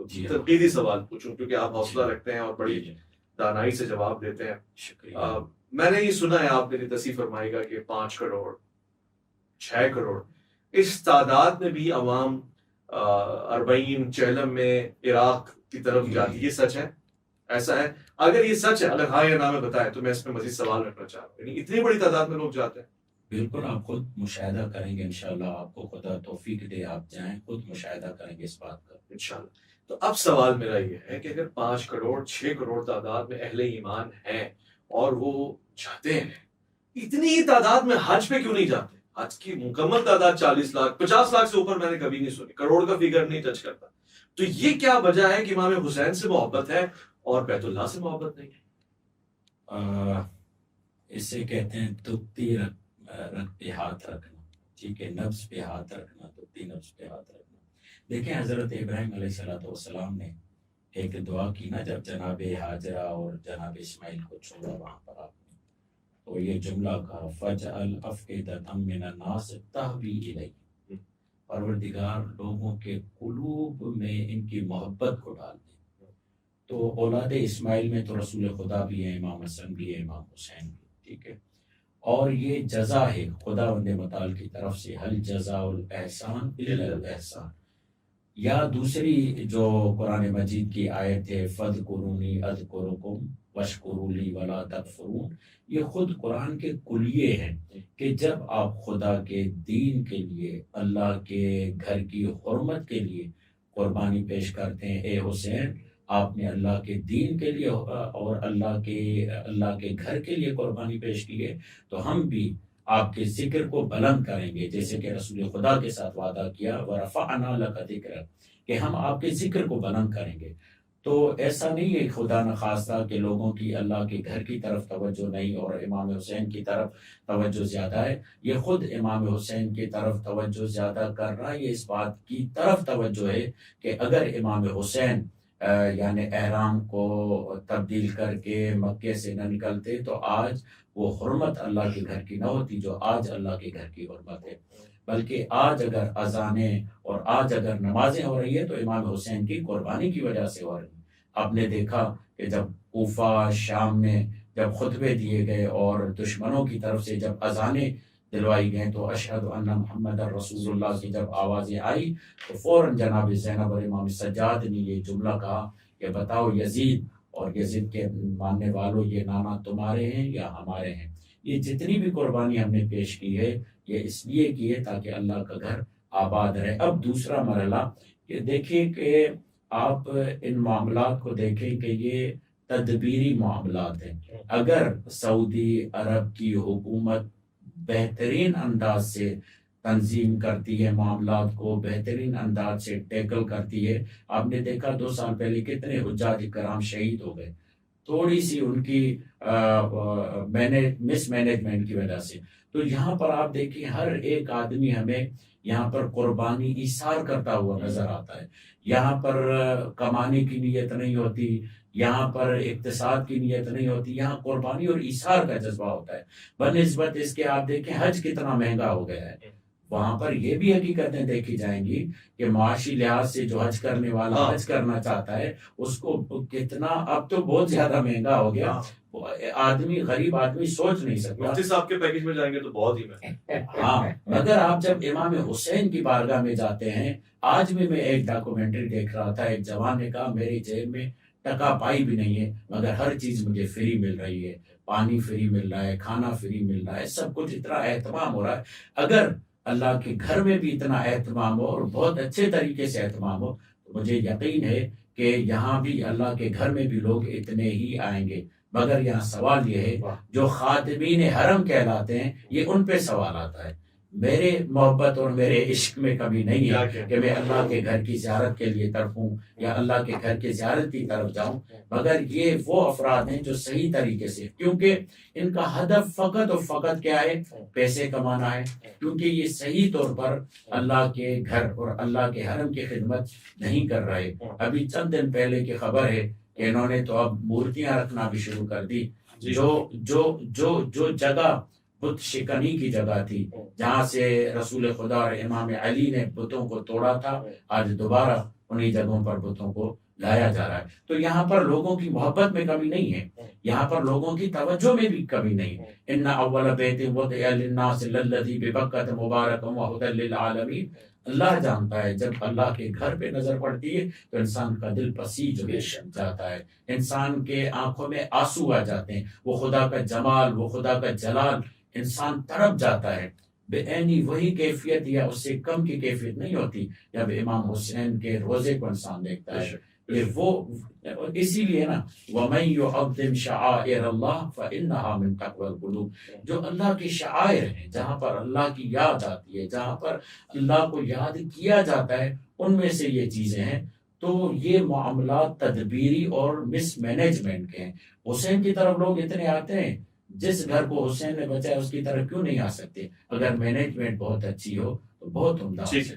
جی تنقیدی سوال پوچھوں، کیونکہ آپ حوصلہ رکھتے ہیں اور بڑی جی دانائی سے جواب دیتے ہیں. شکریہ. میں نے یہ سنا ہے، آپ میری تصحیح فرمائے گا، کہ 5 کروڑ 6 کروڑ اس تعداد میں بھی عوام اربعین چہلم میں عراق کی طرف جاتی ہے. یہ سچ ہے؟ ایسا ہے؟ اگر یہ سچ ہے، اگر ہاں یا نہ میں بتائیں تو میں اس میں مزید سوال رکھنا چاہ رہا ہوں. یعنی اتنی بڑی تعداد میں لوگ جاتے ہیں؟ بالکل، آپ خود مشاہدہ کریں گے انشاءاللہ، آپ کو خدا توفیق دے، آپ جائیں خود مشاہدہ کریں گے اس بات کا انشاءاللہ. تو اب سوال میرا یہ ہے کہ اگر 5 کروڑ 6 کروڑ تعداد میں اہل ایمان ہیں اور وہ جاتے ہیں، اتنی ہی تعداد میں حج پہ کیوں نہیں جاتے؟ حج کی مکمل تعداد 40 لاکھ 50 لاکھ سے اوپر میں نے کبھی نہیں سنی، کروڑ کا فگر نہیں ٹچ کرتا. تو یہ کیا وجہ ہے کہ امام حسین سے محبت ہے اور بیت اللہ سے محبت نہیں ہے؟ اسے کہتے ہیں تبتی رگ پہ ہاتھ رکھنا. ٹھیک ہے، نفس پہ ہاتھ رکھنا، تبتی نفس پہ ہاتھ رکھنا. دیکھیں حضرت ابراہیم علیہ السلام نے ایک دعا کی نا، جب جناب ہاجرہ اور جناب اسماعیل کو چھوڑا وہاں پر آپ نے، تو یہ جملہ کہا فَجْعَلْ أَفْئِدَةً مِّنَ النَّاسِ تَهْوِي إِلَيْهِ، پروردگار لوگوں کے قلوب میں ان کی محبت کو ڈال دے. تو اولاد اسماعیل میں تو رسول خدا بھی ہے، امام حسن بھی ہے، امام حسین بھی. ٹھیک ہے، اور یہ جزا ہے خدا وند متعال کی طرف سے، حل جزاء الاحسان الا الاحسان. یا دوسری جو قرآن مجید کی آیت ہے فَاذْكُرُونِي أَذْكُرُكُمْ وَاشْكُرُوا لِي وَلَا تَكْفُرُونَ، یہ خود قرآن کے کلیے ہیں کہ جب آپ خدا کے دین کے لیے، اللہ کے گھر کی حرمت کے لیے قربانی پیش کرتے ہیں، اے حسین آپ نے اللہ کے دین کے لیے اور اللہ کے گھر کے لیے قربانی پیش کی ہے، تو ہم بھی آپ کے ذکر کو بلند کریں گے، جیسے کہ رسول خدا کے ساتھ وعدہ کیا وَرَفَعْنَا لَكَ ذِكْرَكَ، کہ ہم آپ کے ذکر کو بلند کریں گے. تو ایسا نہیں ہے خدا نخواستہ کہ لوگوں کی اللہ کے گھر کی طرف توجہ نہیں اور امام حسین کی طرف توجہ زیادہ ہے. یہ خود امام حسین کی طرف توجہ زیادہ کر رہا ہے. یہ اس بات کی طرف توجہ ہے کہ اگر امام حسین یعنی احرام کو تبدیل کر کے مکے سے نہ نکلتے تو آج وہ حرمت اللہ کے گھر کی نہ ہوتی جو آج اللہ کے گھر کی حرمت ہے. بلکہ آج اگر اذانیں اور آج اگر نمازیں ہو رہی ہے تو امام حسین کی قربانی کی وجہ سے ہو رہی ہے. آپ نے دیکھا کہ جب کوفہ شام میں جب خطبے دیے گئے اور دشمنوں کی طرف سے جب اذانیں دلوائی گئیں تو اشہد ان محمد رسول اللہ کی جب آوازیں آئی تو فوراً جناب زینب اور امام سجاد نے یہ جملہ کہا کہ بتاؤ یزید اور یزید کے ماننے والوں، یہ نانا تمہارے ہیں یا ہمارے ہیں؟ یہ جتنی بھی قربانی ہم نے پیش کی ہے یہ اس لیے کی ہے تاکہ اللہ کا گھر آباد رہے. اب دوسرا مرحلہ یہ دیکھیں کہ آپ ان معاملات کو دیکھیں کہ یہ تدبیری معاملات ہیں. اگر سعودی عرب کی حکومت بہترین انداز سے تنظیم کرتی ہے، معاملات کو بہترین انداز سے ٹیکل کرتی ہے. آپ نے دیکھا 2 سال پہلے کتنے حجاج کرام شہید ہو گئے، تھوڑی سی ان کی مس مینجمنٹ کی وجہ سے. تو یہاں پر آپ دیکھیں ہر ایک آدمی ہمیں یہاں پر قربانی ایثار کرتا ہوا نظر آتا ہے. یہاں پر کمانے کی نیت نہیں ہوتی، یہاں پر اقتصاد کی نیت نہیں ہوتی، یہاں قربانی اور ایثار کا جذبہ ہوتا ہے. بنسبت اس کے آپ دیکھیں حج کتنا مہنگا ہو گیا ہے. وہاں پر یہ بھی حقیقتیں دیکھی جائیں گی کہ معاشی لحاظ سے جو حج کرنے والا حج کرنا چاہتا ہے اس کو کتنا، اب تو بہت زیادہ مہنگا ہو گیا، آدمی غریب آدمی سوچ نہیں سکتا. مفتی صاحب کے پیکج میں جائیں گے تو بہت ہی مہنگا. ہاں، مگر آپ جب امام حسین کی بارگاہ میں جاتے ہیں، آج بھی میں ایک ڈاکومنٹری دیکھ رہا تھا، ایک جوان نے کہا میری جیب میں ٹکا پائی بھی نہیں ہے مگر ہر چیز مجھے فری مل رہی ہے، پانی فری مل رہا ہے، کھانا فری مل رہا ہے، سب کچھ اتنا اہتمام ہو رہا ہے. اگر اللہ کے گھر میں بھی اتنا اہتمام ہو اور بہت اچھے طریقے سے اہتمام ہو تو مجھے یقین ہے کہ یہاں بھی اللہ کے گھر میں بھی لوگ اتنے ہی آئیں گے. مگر یہاں سوال یہ ہے جو خادمین حرم کہلاتے ہیں یہ ان پہ سوال آتا ہے. میرے محبت اور میرے عشق میں کبھی نہیں ہے کہ میں اللہ کے گھر کی زیارت کے لیے تڑپوں یا اللہ کے گھر کی زیارت کی طرف جاؤں، مگر یہ وہ افراد ہیں جو صحیح طریقے سے، کیونکہ ان کا ہدف فقط اور فقط کیا ہے؟ پیسے کمانا ہے. کیونکہ یہ صحیح طور پر اللہ کے گھر اور اللہ کے حرم کی خدمت نہیں کر رہے. ابھی چند دن پہلے کی خبر ہے کہ انہوں نے تو اب مورتیاں رکھنا بھی شروع کر دی. جو جگہ بت شکنی کی جگہ تھی، جہاں سے رسول خدا اور امام علی نے بتوں کو توڑا تھا، آج دوبارہ انہی جگہوں پر بتوں کو لایا جا رہا ہے. تو یہاں پر لوگوں کی محبت میں کمی نہیں ہے, یہاں پر لوگوں کی توجہ میں بھی کمی نہیں ہے. ان اول بیت وضع للناس للذی ببکۃ مبارکا وہدی للعالمین. اللہ جانتا ہے جب اللہ کے گھر پہ نظر پڑتی ہے تو انسان کا دل پسیج ہو جاتا ہے, انسان کے آنکھوں میں آنسو آ جاتے ہیں. وہ خدا کا جمال, وہ خدا کا جلال, انسان تڑپ جاتا ہے. بے عینی وہی کیفیت یا اس سے کم کی کیفیت نہیں ہوتی جب امام حسین کے روزے کو انسان دیکھتا ہے. یہ وہ اسی لیے نا وَمَن يُعَظِّمْ شَعَائِرَ اللَّهِ فَإِنَّهَا مِن تَقْوَى الْقُلُوبِ. جو اللہ کی شعائر ہیں, جہاں پر اللہ کی یاد آتی ہے, جہاں پر اللہ کو یاد کیا جاتا ہے, ان میں سے یہ چیزیں ہیں. تو یہ معاملات تدبیری اور مس مینجمنٹ کے ہیں. حسین کی طرف لوگ اتنے آتے ہیں, جس گھر کو حسین نے بچایا اس کی طرف کیوں نہیں آ سکتے؟ اگر مینجمنٹ بہت اچھی ہو تو بہت عمدہ. ٹھیک ہے.